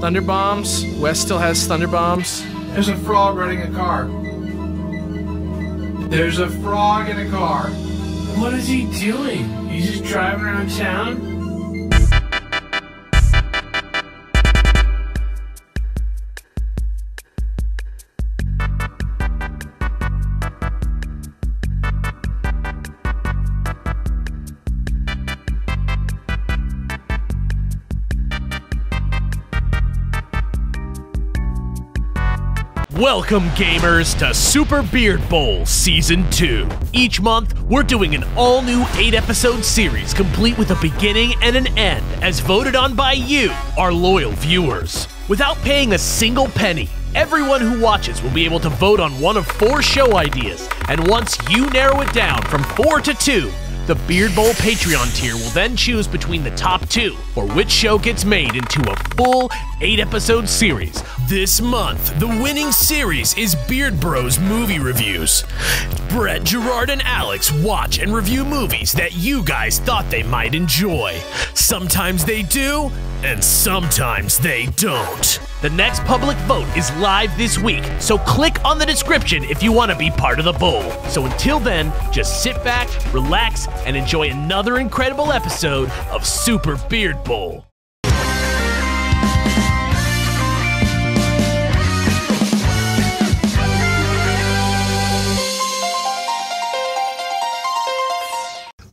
Thunder bombs. Wes still has thunder bombs. There's a frog riding a car. There's a frog in a car. What is he doing? He's just driving around town? Welcome, gamers, to Super Beard Bowl Season 2. Each month, we're doing an all-new 8-episode series complete with a beginning and an end, as voted on by you, our loyal viewers. Without paying a single penny, everyone who watches will be able to vote on one of 4 show ideas, and once you narrow it down from 4 to 2, the Beard Bowl Patreon tier will then choose between the top 2, or which show gets made into a full 8-episode series. This month, the winning series is Beard Bros Movie Reviews. Brett, Gerard, and Alex watch and review movies that you guys thought they might enjoy. Sometimes they do, and sometimes they don't. The next public vote is live this week, so click on the description if you want to be part of the bowl. So until then, just sit back, relax, and enjoy another incredible episode of Super Beard Bowl.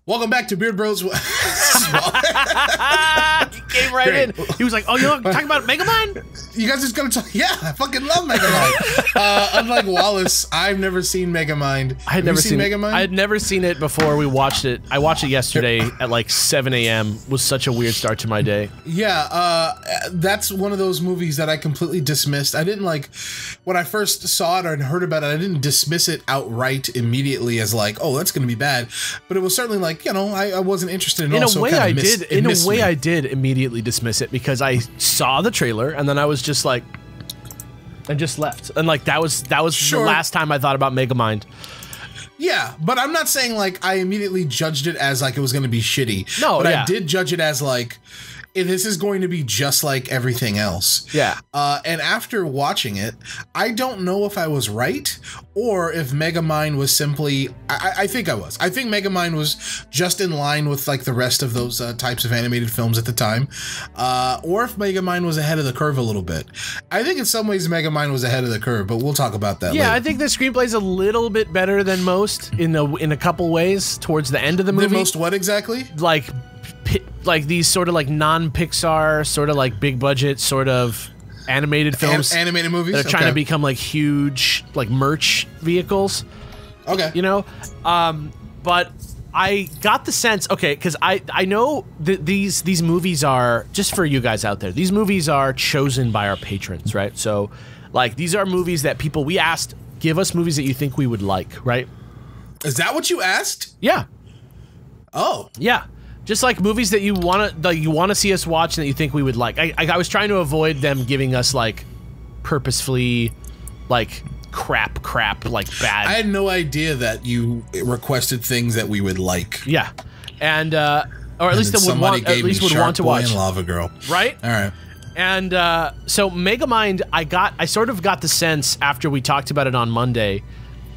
Welcome back to Beard Bros. He came right in. He was like, "Oh, you're talking about Megamind? You guys just gonna talk? Yeah, I fucking love Megamind." Unlike Wallace, I've never seen Megamind. I had never seen Megamind. I had never seen it before we watched it. I watched it yesterday at like 7 a.m. Was such a weird start to my day. Yeah, that's one of those movies that I completely dismissed. I didn't like when I first saw it or heard about it. I didn't dismiss it outright immediately as like, "Oh, that's gonna be bad," but it was certainly like, you know, I wasn't interested in. In also a way, kind of I missed, did. In a way, me. I did immediately dismiss it because I saw the trailer and then I was just like, and just left. And like that was Sure. the last time I thought about Megamind. Yeah, but I'm not saying like I immediately judged it as like it was going to be shitty. No, but yeah. I did judge it as like this is going to be just like everything else. Yeah. And after watching it, I don't know if I was right or if Megamind was simply. I think I was. I think Megamind was just in line with like the rest of those types of animated films at the time, or if Megamind was ahead of the curve a little bit. I think in some ways Megamind was ahead of the curve, but we'll talk about that. Yeah, later. I think the screenplay's a little bit better than most in a couple ways towards the end of the movie. The most what exactly? Like these sort of like non-Pixar, sort of like big budget, sort of animated films, animated movies that are trying to become like huge like merch vehicles. Okay, you know, but I got the sense, okay, because I know that these movies are, just for you guys out there, these movies are chosen by our patrons, right? So, like, these are movies that we asked, give us movies that you think we would like, right? Is that what you asked? Yeah. Oh. Yeah. Just like movies that you want to see us watch and that you think we would like. I was trying to avoid them giving us like purposefully like crap like bad. I had no idea that you requested things that we would like. Yeah. And or at least that would want to watch. And Lava Girl. Right? All right. And so Megamind, I sort of got the sense after we talked about it on Monday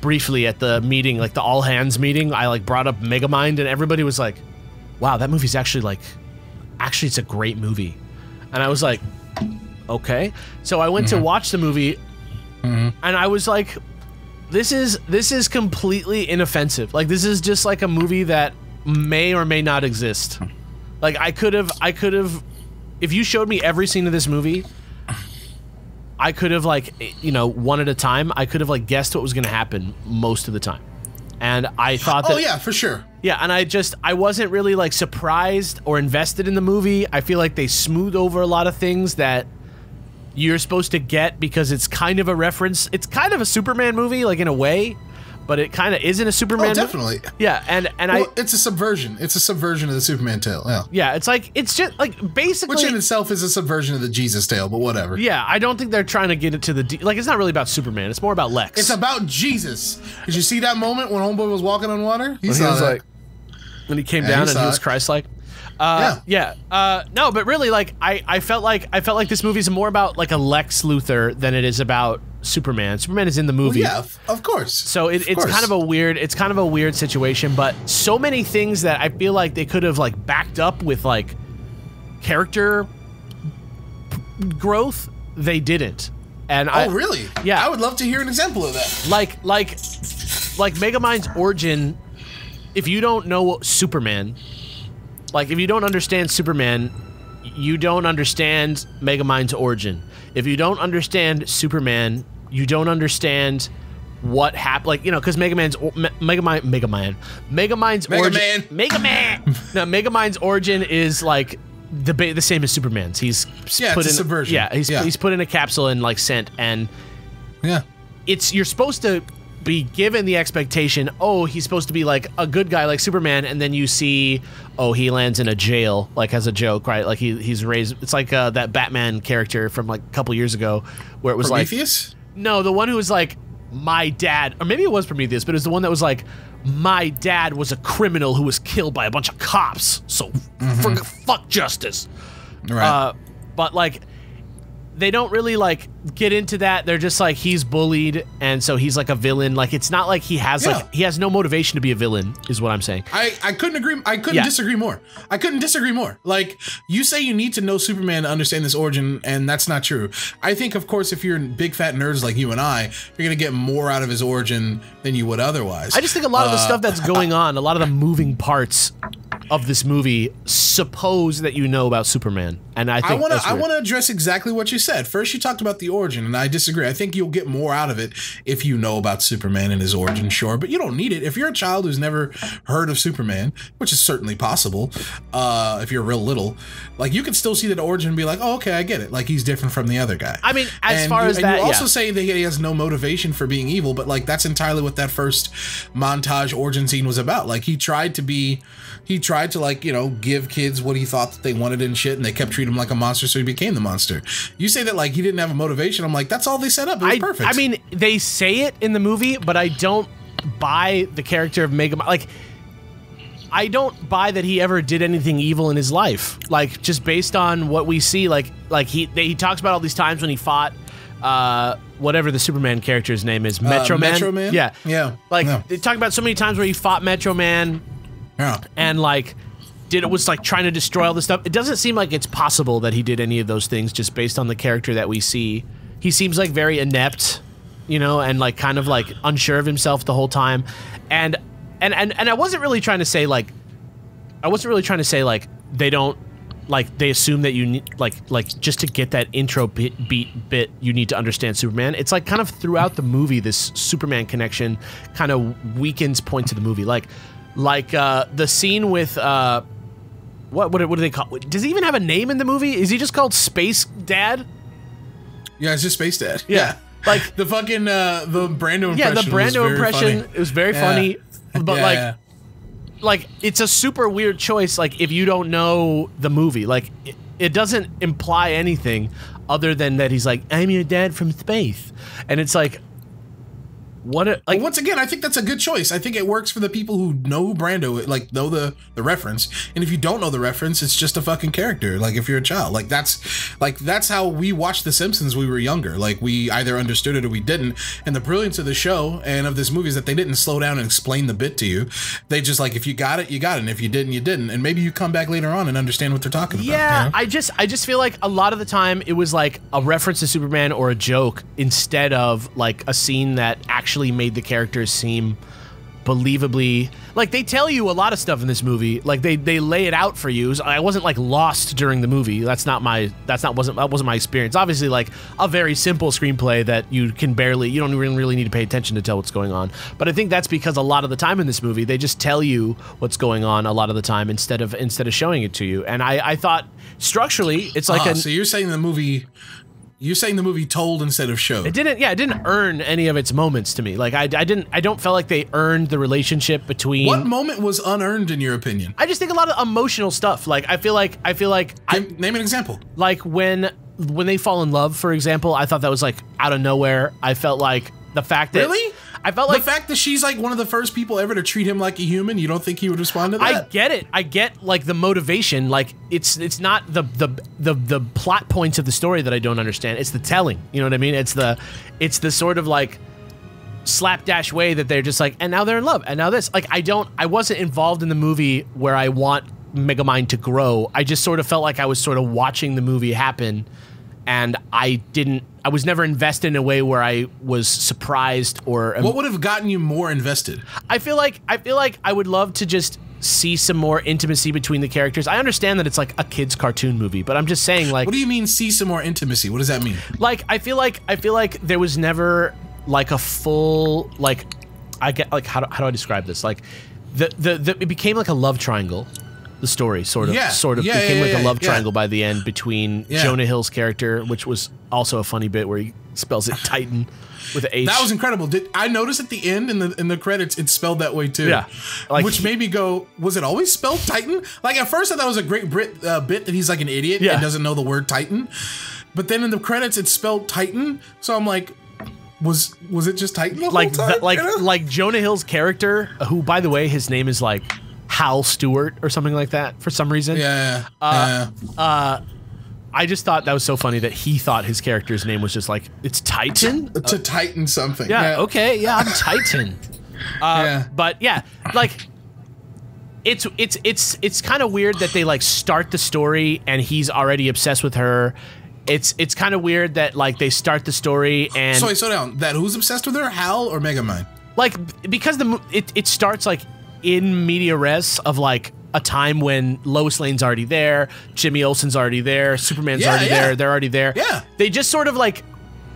briefly at the meeting, like the all hands meeting, I like brought up Megamind and everybody was like, wow, that movie's actually it's a great movie. And I was like, okay. So I went to watch the movie and I was like, this is completely inoffensive. Like, this is just like a movie that may or may not exist. Like, I could have, if you showed me every scene of this movie, I could have, like, you know, one at a time, I could have, like, guessed what was going to happen most of the time. And I thought that... Oh, yeah, for sure. Yeah, and I wasn't really, like, surprised or invested in the movie. I feel like they smooth over a lot of things that you're supposed to get because it's kind of a reference. It's kind of a Superman movie, like, in a way, but it kind of isn't a Superman movie. Definitely. Yeah, and well, it's a subversion. It's a subversion of the Superman tale, yeah. Yeah, it's like, it's just, like, basically... Which in itself is a subversion of the Jesus tale, but whatever. Yeah, I don't think they're trying to get it to the... Like, it's not really about Superman. It's more about Lex. It's about Jesus. Did you see that moment when Homeboy was walking on water? He was like... When he came down and he was Christ-like. No, but really, like, I felt like this movie's more about like a Lex Luthor than it is about Superman. Superman is in the movie. Well, yeah, of course. So it's kind of a weird situation, but so many things that I feel like they could have like backed up with like character growth, they didn't. And really? Yeah. I would love to hear an example of that. Like Megamind's origin, if you don't know Superman, like if you don't understand Superman, you don't understand Megamind's origin. If you don't understand Superman, you don't understand what happened. Like, you know, because Megamind's origin is like the same as Superman's. He's put in subversion. Yeah, he's put in a capsule and like sent, and you're supposed to be given the expectation, oh, he's supposed to be like a good guy like Superman, and then you see, oh, he lands in a jail, like as a joke, right? Like he's raised. It's like that Batman character from like a couple years ago, where it was Prometheus? like, no, the one who was like, my dad, or maybe it was Prometheus, but it was the one that was like, my dad was a criminal who was killed by a bunch of cops, so fuck justice. Right. But like, they don't really like get into that. They're just like, he's bullied, and so he's like a villain. Like, it's not like he has like, he has no motivation to be a villain, is what I'm saying. I couldn't agree. I couldn't disagree more. I couldn't disagree more. Like, you say you need to know Superman to understand this origin, and that's not true. I think, of course, if you're big fat nerds like you and I, you're gonna get more out of his origin than you would otherwise. I just think a lot of the stuff that's going on, a lot of the moving parts of this movie suppose that you know about Superman, and I think I want to address exactly what you said. First, you talked about the origin, and I disagree. I think you'll get more out of it if you know about Superman and his origin, sure, but you don't need it. If you're a child who's never heard of Superman, which is certainly possible, if you're real little, like, you can still see that origin and be like, oh, okay, I get it. Like, he's different from the other guy. I mean, as far as that, you also say that he has no motivation for being evil, but like, that's entirely what that first montage origin scene was about. Like, he tried to like, you know, give kids what he thought that they wanted and shit, and they kept treating him like a monster, so he became the monster. You say that like he didn't have a motivation. I'm like, that's all they set up. It was perfect. I mean, they say it in the movie, but I don't buy the character of Megamind. Like, I don't buy that he ever did anything evil in his life. Like, just based on what we see, like he talks about all these times when he fought whatever the Superman character's name is, Metro Man. Metro Man? Yeah. Like, they talk about so many times where he fought Metro Man. Yeah. And like was like trying to destroy all this stuff. It doesn't seem like it's possible that he did any of those things just based on the character that we see. He seems like very inept, you know, and like kind of like unsure of himself the whole time. And I wasn't really trying to say like they don't, like, they assume that you need like just to get that intro bit you need to understand Superman. It's like kind of throughout the movie this Superman connection kind of weakens points of the movie. Like the scene with what do they call? Does he even have a name in the movie? Is he just called Space Dad? Yeah, it's just Space Dad. Yeah. Like the fucking the Brando impression. Yeah, the Brando impression. Funny. It was very funny, but like it's a super weird choice. Like, if you don't know the movie, like it doesn't imply anything other than that he's like, I'm your dad from space, and it's like, like, once again, I think that's a good choice. I think it works for the people who know who Brando, like, know the reference. And if you don't know the reference, it's just a fucking character. Like, if you're a child, like that's how we watched The Simpsons when we were younger. Like, we either understood it or we didn't. And the brilliance of the show and of this movie is that they didn't slow down and explain the bit to you. They just, like, if you got it, you got it. And if you didn't, you didn't. And maybe you come back later on and understand what they're talking about. Yeah, you know? I just feel like a lot of the time it was like a reference to Superman or a joke instead of like a scene that actually made the characters seem believably, like, they tell you a lot of stuff in this movie. Like, they lay it out for you. So I wasn't like lost during the movie. That wasn't my experience. Obviously, like, a very simple screenplay that you don't even really need to pay attention to tell what's going on. But I think that's because a lot of the time in this movie they just tell you what's going on a lot of the time instead of showing it to you. And I thought structurally it's like so you're saying the movie told instead of showed. It didn't earn any of its moments to me. Like, I don't feel like they earned the relationship between. What moment was unearned in your opinion? I just think a lot of emotional stuff. Like, I feel like name an example. Like when they fall in love, for example, I thought that was like out of nowhere. I felt like the fact that really? I felt The like fact that she's like one of the first people ever to treat him like a human, you don't think he would respond to that? I get it. I get like the motivation. Like it's not the plot points of the story that I don't understand. It's the telling. You know what I mean? It's the sort of like slapdash way that they're just like, and now they're in love, and now this. Like I wasn't involved in the movie where I want Megamind to grow. I just sort of felt like I was sort of watching the movie happen, and I was never invested in a way where I was surprised or. What would have gotten you more invested? I feel like I would love to just see some more intimacy between the characters. I understand that it's like a kid's cartoon movie, but I'm just saying, like, What do you mean see some more intimacy? What does that mean? like I feel like there was never like a full, like, I get, like, how do I describe this? Like it became like a love triangle. The story sort of became like a love triangle by the end between Jonah Hill's character, which was also a funny bit where he spells it Titan with an H. That was incredible. Did I notice at the end in the credits it's spelled that way too? Yeah, like, which made me go, was it always spelled Titan? Like at first I thought it was a great bit that he's like an idiot and doesn't know the word Titan, but then in the credits it's spelled Titan. So I'm like, was it just Titan the whole time? Like Jonah Hill's character, who by the way his name is like Hal Stewart or something like that for some reason. I just thought that was so funny that he thought his character's name was just like, it's Titan? To Titan something. Okay, I'm Titan. But yeah, like it's kind of weird that they like start the story and he's already obsessed with her. It's kind of weird that like they start the story and Sorry, slow down. That who's obsessed with her, Hal or Megamind? Like because it starts like in media res of like a time when Lois Lane's already there, Jimmy Olsen's already there, Superman's already there, they're already there. Yeah. They just sort of like,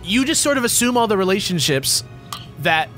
you just sort of assume all the relationships that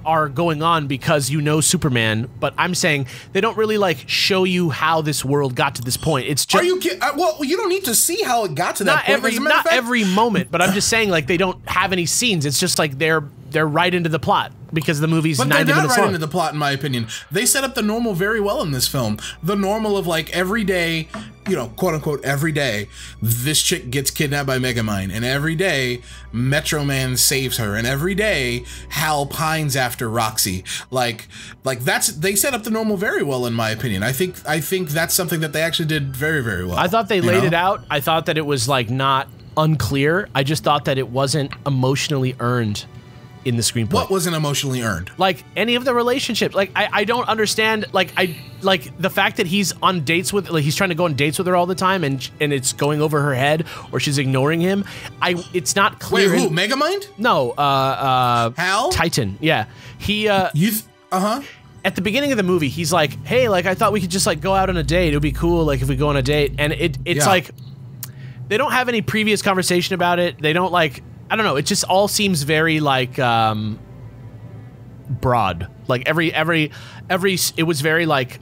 are going on because you know Superman, but I'm saying they don't really like show you how this world got to this point. It's just, are you kidding? Well, you don't need to see how it got to that point. Not every moment, but I'm just saying like they don't have any scenes. It's just like they're right into the plot because the movie's 90 minutes long. But they're not right into the plot, in my opinion. They set up the normal very well in this film. The normal of like every day, you know, quote unquote, every day, this chick gets kidnapped by Megamind, and every day Metro Man saves her, and every day Hal pines after Roxy. Like they set up the normal very well, in my opinion. I think that's something that they actually did very, very well. I thought they laid it out. I thought that it was like not unclear. I just thought that it wasn't emotionally earned in the screenplay. What wasn't emotionally earned? Like any of the relationships. Like I don't understand. Like the fact that he's on dates with, like he's trying to go on dates with her all the time, and it's going over her head, or she's ignoring him. It's not clear. Wait, who? Megamind? No. Hal? Titan. Yeah. He. At the beginning of the movie, he's like, "Hey, like I thought we could just like go out on a date. It would be cool, like if we go on a date." And it's like they don't have any previous conversation about it. They don't like. I don't know. It just all seems very like broad. Like every it was very like,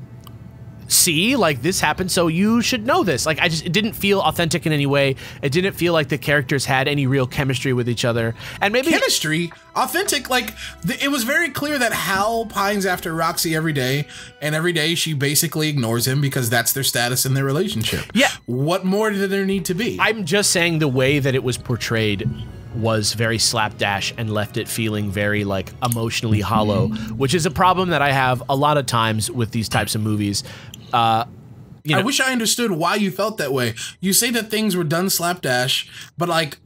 see, like this happened, so you should know this. Like it didn't feel authentic in any way. It didn't feel like the characters had any real chemistry with each other. And maybe chemistry, authentic. Like it was very clear that Hal pines after Roxy every day, and every day she basically ignores him because that's their status in their relationship. Yeah. What more did there need to be? I'm just saying the way that it was portrayed was very slapdash and left it feeling very like emotionally hollow, which is a problem that I have a lot of times with these types of movies. I wish I understood why you felt that way. You say that things were done slapdash, but like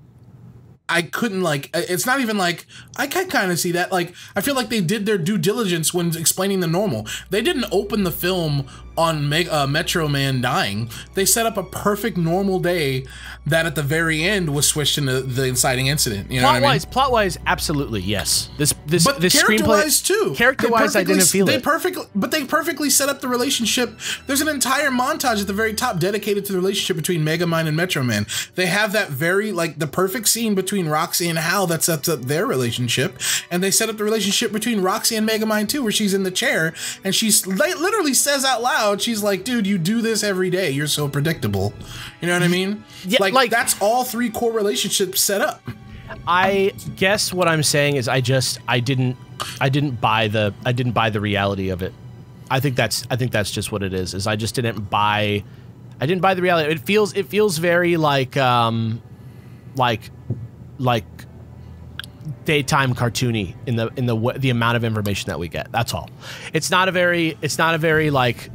I couldn't like, it's not even like, I can kind of see that. Like, I feel like they did their due diligence when explaining the normal. They didn't open the film on Metro Man dying. They set up a perfect normal day that at the very end was switched into the inciting incident. You know what I mean? Plot-wise, absolutely, yes. This character-wise too. Character-wise, I didn't feel it. But they perfectly set up the relationship. There's an entire montage at the very top dedicated to the relationship between Megamind and Metro Man. They have that very, like, the perfect scene between Roxy and Hal that sets up their relationship. And they set up the relationship between Roxy and Megamind too, where she's in the chair and she's literally says out loud, she's like, dude, you do this every day. You're so predictable. You know what I mean? Yeah, like that's all three core relationships set up. I guess what I'm saying is I didn't buy the reality of it. I think that's just what it is I just didn't buy the reality. It feels very like daytime cartoony in the amount of information that we get. That's all. It's not a very like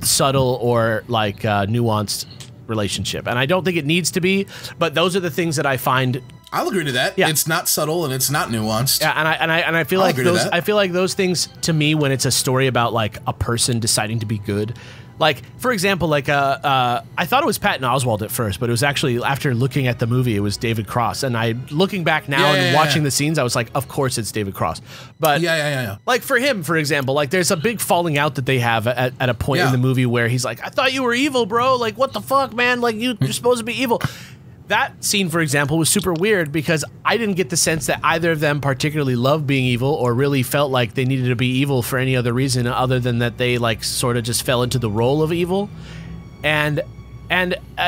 subtle or like nuanced relationship, and I don't think it needs to be. But those are the things that I find. I'll agree to that. Yeah. It's not subtle and it's not nuanced. Yeah, and I feel like those. I feel like those things to me, when it's a story about like a person deciding to be good. Like, for example, like I thought it was Patton Oswalt at first, but it was actually, after looking at the movie, it was David Cross. And looking back now and watching the scenes, I was like, of course it's David Cross. But yeah. Like for him, for example, like there's a big falling out that they have at a point in the movie where he's like, I thought you were evil, bro. Like, what the fuck, man? Like, you're supposed to be evil. That scene, for example, was super weird because I didn't get the sense that either of them particularly loved being evil or really felt like they needed to be evil for any other reason other than that they like sort of just fell into the role of evil. And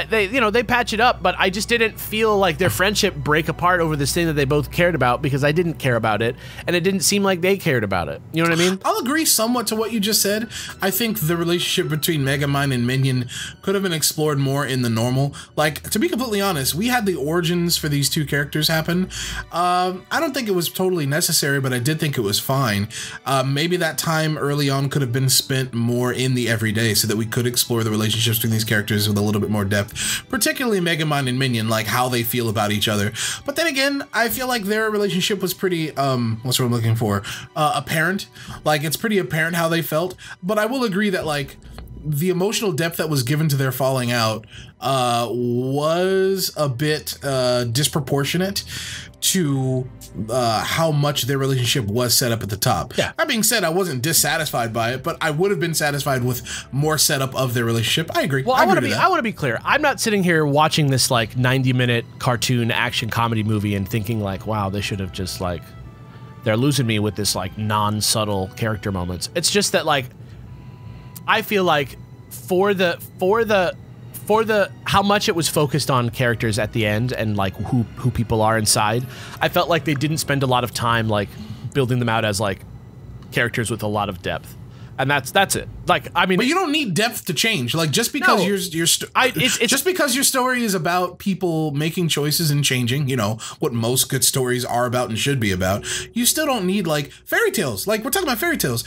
they, you know, they patch it up, but I just didn't feel like their friendship break apart over this thing that they both cared about, because I didn't care about it, and it didn't seem like they cared about it. You know what I mean? I'll agree somewhat to what you just said. I think the relationship between Megamind and Minion could have been explored more in the normal. Like, to be completely honest, we had the origins for these two characters happen. I don't think it was totally necessary, but I did think it was fine. Maybe that time early on could have been spent more in the everyday so that we could explore the relationships between these characters with a little bit more depth, particularly Megamind and Minion, like how they feel about each other. But then again, I feel like their relationship was pretty, what's what I'm looking for? Apparent. Like, it's pretty apparent how they felt. But I will agree that, like, the emotional depth that was given to their falling out was a bit disproportionate to how much their relationship was set up at the top. Yeah. That being said, I wasn't dissatisfied by it, but I would have been satisfied with more setup of their relationship. I agree. Well, I want to be clear. I'm not sitting here watching this like 90-minute cartoon action comedy movie and thinking like, wow, they should have just like, they're losing me with this like non-subtle character moments. It's just that like, I feel like for the how much it was focused on characters at the end and like who people are inside, I felt like they didn't spend a lot of time like building them out as like characters with a lot of depth. And that's it. Like, I mean, but you don't need depth to change. Like, just because just because your story is about people making choices and changing, you know, what most good stories are about and should be about, you still don't need like fairy tales. Like, we're talking about fairy tales.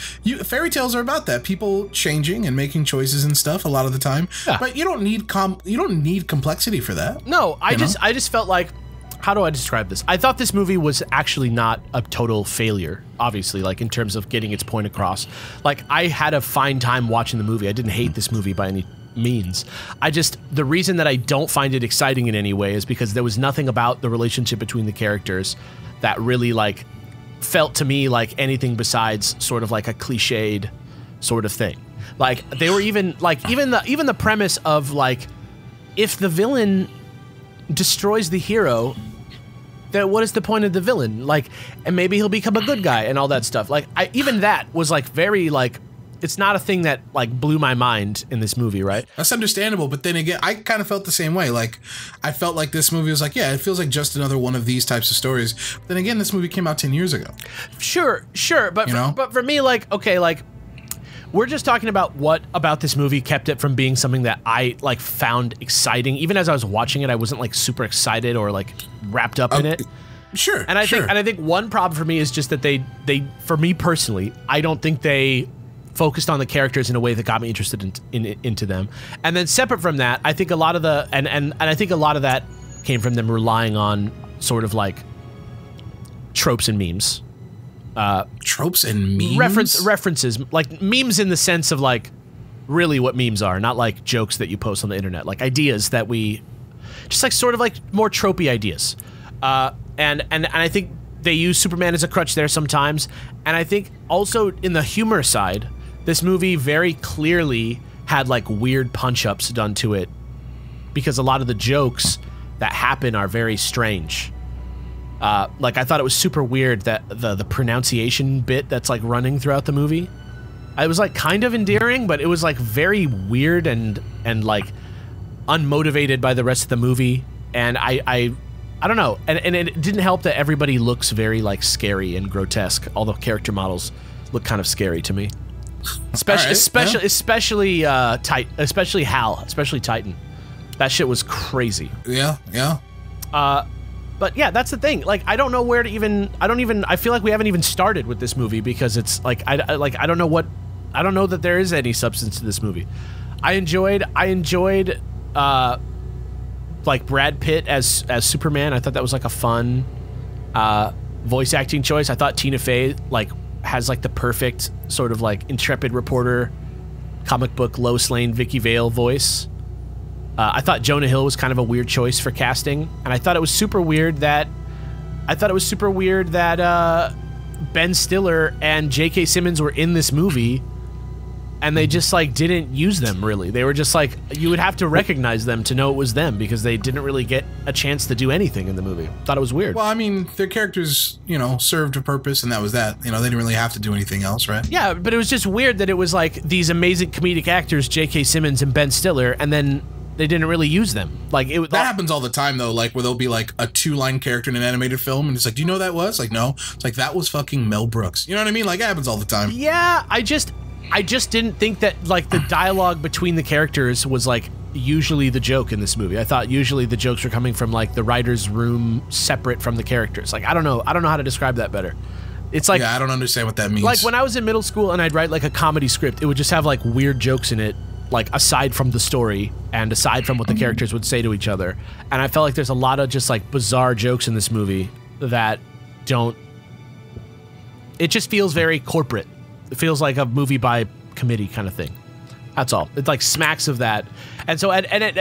Fairy tales are about that, people changing and making choices and stuff a lot of the time. Yeah. But you don't need complexity for that. No, I just felt like, how do I describe this? I thought this movie was actually not a total failure, obviously, like in terms of getting its point across. Like, I had a fine time watching the movie. I didn't hate this movie by any means. The reason that I don't find it exciting in any way is because there was nothing about the relationship between the characters that really like felt to me like anything besides sort of like a cliched sort of thing. Like, they were even the premise of like, if the villain destroys the hero, then what is the point of the villain? Like, and maybe he'll become a good guy and all that stuff. Like, even that was like very like, it's not a thing that like blew my mind in this movie, right? That's understandable, but then again, I kind of felt the same way. Like, I felt like this movie was like, yeah, it feels like just another one of these types of stories. But then again, this movie came out 10 years ago. Sure, but but for me, like, okay, like, we're just talking about what about this movie kept it from being something that I like found exciting. Even as I was watching it, I wasn't like super excited or like wrapped up in it. Sure. And I think one problem for me is just that they for me personally, I don't think they focused on the characters in a way that got me interested into them. And then separate from that, I think a lot of the and I think a lot of that came from them relying on sort of like tropes and memes. Tropes and memes? References, like memes in the sense of like really what memes are, not like jokes that you post on the internet, like ideas that we just like sort of like more tropey ideas. And I think they use Superman as a crutch there sometimes. And I think also in the humor side, this movie very clearly had like weird punch-ups done to it because a lot of the jokes that happen are very strange. Like, I thought it was super weird that the pronunciation bit that's like running throughout the movie, it was like kind of endearing, but it was like very weird and like unmotivated by the rest of the movie. And I don't know. And it didn't help that everybody looks very like scary and grotesque. All the character models look kind of scary to me. Especially Hal, especially Titan. That shit was crazy. Yeah. But yeah, that's the thing. Like, I don't know where to even. I feel like we haven't even started with this movie because it's like I don't know that there is any substance to this movie. I enjoyed like Brad Pitt as Superman. I thought that was like a fun voice acting choice. I thought Tina Fey like has like the perfect sort of like intrepid reporter, comic book Lois Lane, Vicky Vale voice. I thought Jonah Hill was kind of a weird choice for casting, and I thought it was super weird that Ben Stiller and J.K. Simmons were in this movie, and they just like didn't use them really. They were just like, you would have to recognize them to know it was them because they didn't really get a chance to do anything in the movie. Thought it was weird. Well, I mean, their characters, you know, served a purpose, and that was that. You know, they didn't really have to do anything else, right? Yeah, but it was just weird that it was like these amazing comedic actors, J.K. Simmons and Ben Stiller, and then they didn't really use them. Like that happens all the time though, like where there'll be like a 2-line character in an animated film and it's like, do you know who that was? Like, no. It's like, that was fucking Mel Brooks. You know what I mean? Like, it happens all the time. Yeah, I just didn't think that like the dialogue between the characters was like usually the joke in this movie. I thought usually the jokes were coming from like the writer's room separate from the characters. Like, I don't know how to describe that better. It's like, yeah, I don't understand what that means. Like when I was in middle school and I'd write like a comedy script, it would just have like weird jokes in it, like aside from the story and aside from what the characters would say to each other. And I felt like there's a lot of just like bizarre jokes in this movie that it just feels very corporate. It feels like a movie by committee kind of thing. That's all. It like smacks of that. And so,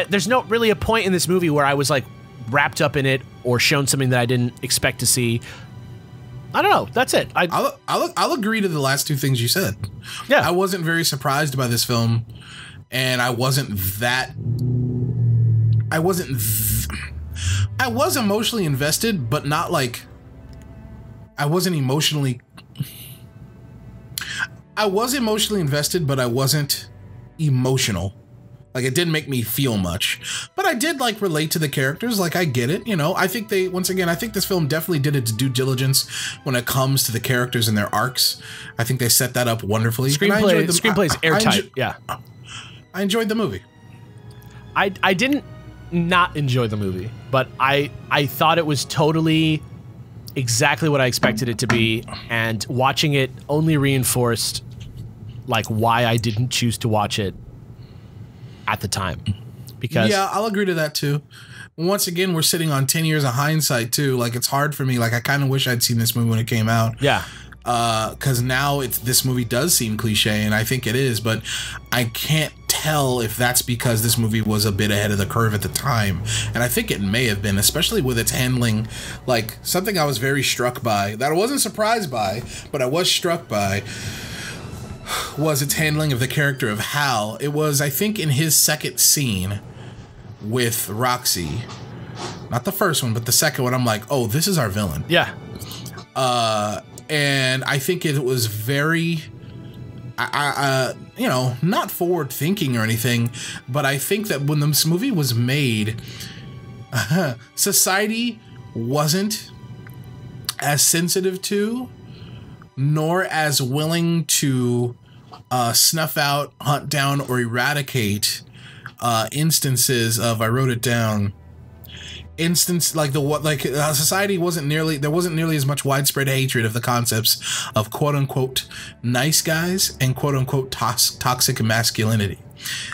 there's no really a point in this movie where I was like wrapped up in it or shown something that I didn't expect to see. I don't know. That's it. I'll agree to the last two things you said. Yeah. I wasn't very surprised by this film. And I was emotionally invested, but not like I was emotionally invested, but I wasn't emotional. Like, it didn't make me feel much, but I did like relate to the characters. Like, I get it. You know, I think I think this film definitely did its due diligence when it comes to the characters and their arcs. I think they set that up wonderfully. Screenplay's airtight. Yeah. I enjoyed the movie. I didn't not enjoy the movie, but I thought it was totally exactly what I expected it to be, and watching it only reinforced like why I didn't choose to watch it at the time. Because yeah, I'll agree to that too. Once again, we're sitting on 10 years of hindsight too. Like, it's hard for me. Like, I kind of wish I'd seen this movie when it came out. Yeah. Because now this movie does seem cliche, and I think it is, but I can't tell if that's because this movie was a bit ahead of the curve at the time, and I think it may have been, especially with its handling. Like, something I was very struck by, that I wasn't surprised by, but I was struck by, was its handling of the character of Hal. It was, I think, in his second scene with Roxy, not the first one, but the second one, I'm like, oh, this is our villain. Yeah. And I think it was very, you know, not forward thinking or anything, but I think that when this movie was made, society wasn't as sensitive to, nor as willing to snuff out, hunt down, or eradicate instances of, I wrote it down, society wasn't nearly, there wasn't nearly as much widespread hatred of the concepts of quote unquote nice guys and quote unquote toxic masculinity.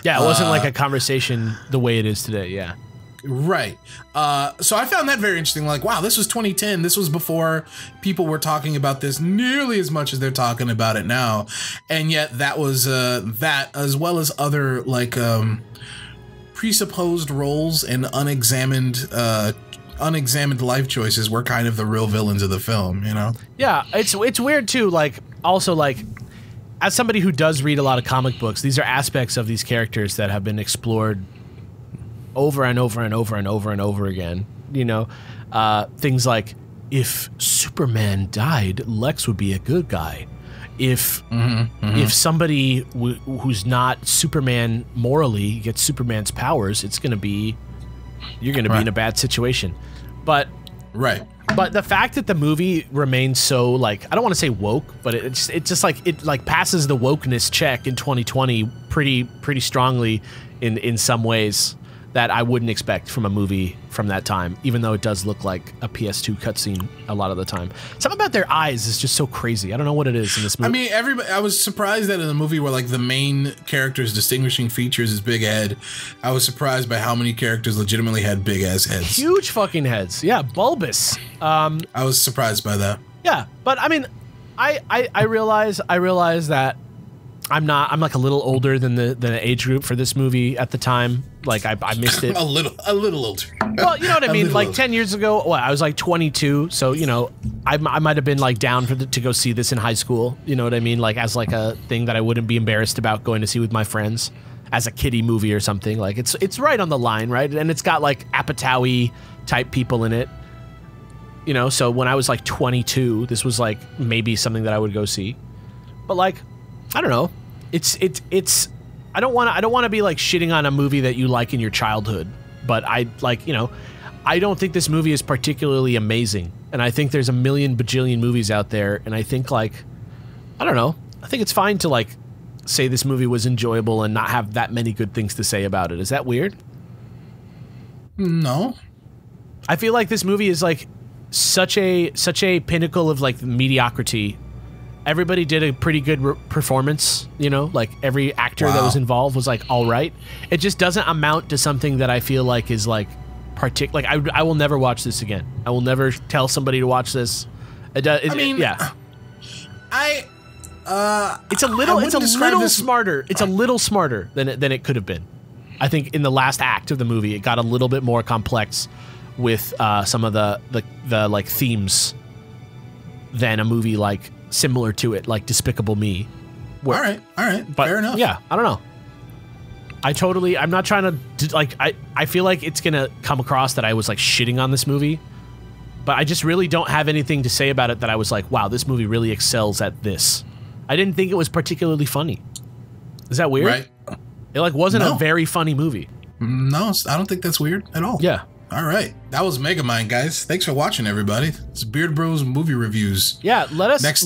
Yeah, it wasn't like a conversation the way it is today. Yeah. Right. So I found that very interesting. Like, wow, this was 2010. This was before people were talking about this nearly as much as they're talking about it now. And yet that was that, as well as other like presupposed roles and unexamined life choices, were kind of the real villains of the film, you know? Yeah, it's weird too. Like, also, like, as somebody who does read a lot of comic books, these are aspects of these characters that have been explored over and over and over and over and over again. You know, things like, if Superman died, Lex would be a good guy. If somebody who's not Superman morally gets Superman's powers, you're gonna be in a bad situation. But the fact that the movie remains so, like, I don't want to say woke, but it just passes the wokeness check in 2020 pretty strongly in some ways. that I wouldn't expect from a movie from that time, even though it does look like a PS2 cutscene a lot of the time. Something about their eyes is just so crazy. I don't know what it is in this movie. I mean, I was surprised that in a movie where like the main character's distinguishing features is big head, I was surprised by how many characters legitimately had big ass heads. Huge fucking heads. Yeah, bulbous. I was surprised by that. Yeah, but I mean, I realize that I'm like a little older than the age group for this movie at the time. Like I missed it a little older. Well, you know what I mean. Like 10 years ago, I was like 22, so you know, I might have been like down to go see this in high school. You know what I mean? Like as like a thing that I wouldn't be embarrassed about going to see with my friends, as a kiddie movie or something. Like it's right on the line, right? And it's got like Apatow type people in it. You know, so when I was like 22, this was like maybe something that I would go see. But like, I don't know. It's I don't want to be like shitting on a movie that you like in your childhood, but I like, you know, I don't think this movie is particularly amazing. And I think there's a million bajillion movies out there, and I think like, I don't know. I think it's fine to like say this movie was enjoyable and not have that many good things to say about it. Is that weird? No. I feel like this movie is like such a pinnacle of like mediocrity. Everybody did a pretty good performance, you know, like every actor that was involved was like all right. It just doesn't amount to something that I feel like is like like I will never watch this again. I will never tell somebody to watch this. I mean, yeah. It's a little smarter. It's a little smarter than it could have been. I think in the last act of the movie, it got a little bit more complex with some of the like themes than a movie like similar to it, like Despicable Me. All right, but fair enough. Yeah, I don't know. I'm not trying to like. I feel like it's gonna come across that I was like shitting on this movie, but I just really don't have anything to say about it that I was like, wow, this movie really excels at this. I didn't think it was particularly funny. Is that weird? Right. It like wasn't a very funny movie. No, I don't think that's weird at all. Yeah. All right. That was Megamind, guys. Thanks for watching, everybody. It's Beard Bros movie reviews. Yeah, let us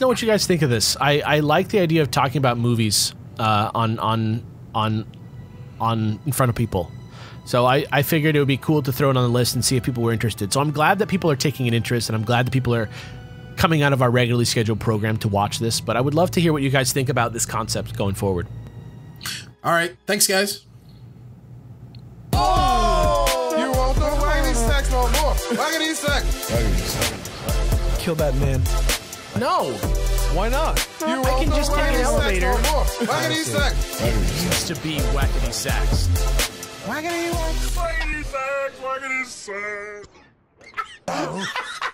know what you guys think of this. I like the idea of talking about movies on in front of people. So I figured it would be cool to throw it on the list and see if people were interested. So I'm glad that people are taking an interest, and I'm glad that people are coming out of our regularly scheduled program to watch this. But I would love to hear what you guys think about this concept going forward. All right. Thanks, guys. Waggity sack. Kill that man. No. Why not? I can just take an elevator. Waggity sack. It used to be Wackety Sacks. Waggity sack. Waggity sack. Waggity sack.